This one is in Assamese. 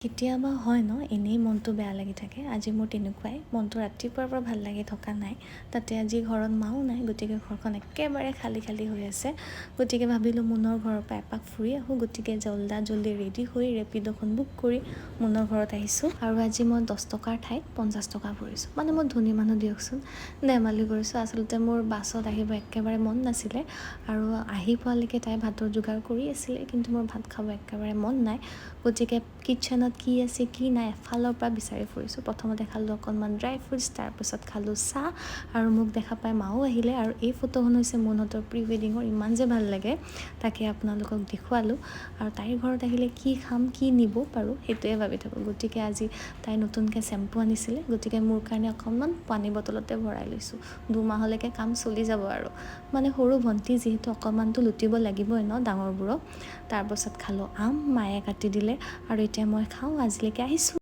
কেতিয়াবা হয় ন এনেই মনটো বেয়া লাগি থাকে আজি মোৰ তেনেকুৱাই মনটো ৰাতিপুৱাৰ পৰা ভাল লাগি থকা নাই তাতে আজি ঘৰত মাও নাই গতিকে ঘৰখন একেবাৰে খালী খালী হৈ আছে গতিকে ভাবিলোঁ মুনৰ ঘৰৰ পৰা এপাক ফুৰি আহোঁ গতিকে জল্দি ৰেডি হৈ ৰেপিড'খন বুক কৰি মুনৰ ঘৰত আহিছোঁ আৰু আজি মই 10 টকাৰ ঠাইত 50 টকা ভৰিছোঁ মানে মই ধনী মানুহ দিয়কচোন ধেমালি কৰিছোঁ আচলতে মোৰ বাছত আহিব একেবাৰে মন নাছিলে আৰু আহি পোৱালৈকে তাই ভাতৰ যোগাৰ কৰি আছিলে কিন্তু মোৰ ভাত খাব একেবাৰে মন নাই গতিকে কিটচেনত কি আছে কি নাই এফালৰ পৰা বিচাৰি ফুৰিছোঁ প্ৰথমতে খালোঁ অকণমান ড্ৰাই ফ্ৰুটছ তাৰপিছত খালোঁ চাহ আৰু মোক দেখা পাই মাও আহিলে আৰু এই ফটোখন হৈছে মুনহঁতৰ প্ৰি ৱেডিঙৰ ইমান যে ভাল লাগে তাকে আপোনালোকক দেখুৱালোঁ আৰু তাইৰ ঘৰত আহিলে কি খাম কি নিব পাৰোঁ সেইটোৱে ভাবি থাকোঁ গতিকে আজি তাই নতুনকৈ চেম্পু আনিছিলে গতিকে মোৰ কাৰণে অকণমান পানী বটলতে ভৰাই লৈছোঁ 2 মাহলৈকে কাম চলি যাব আৰু মানে সৰু ভণ্টি যিহেতু অকণমানতো লুটিব লাগিবই ন ডাঙৰবোৰক তাৰপাছত খালোঁ আম মায়ে কাটি দিলে আৰু এতিয়া মই খাওঁ আজিলৈকে আহিছোঁ।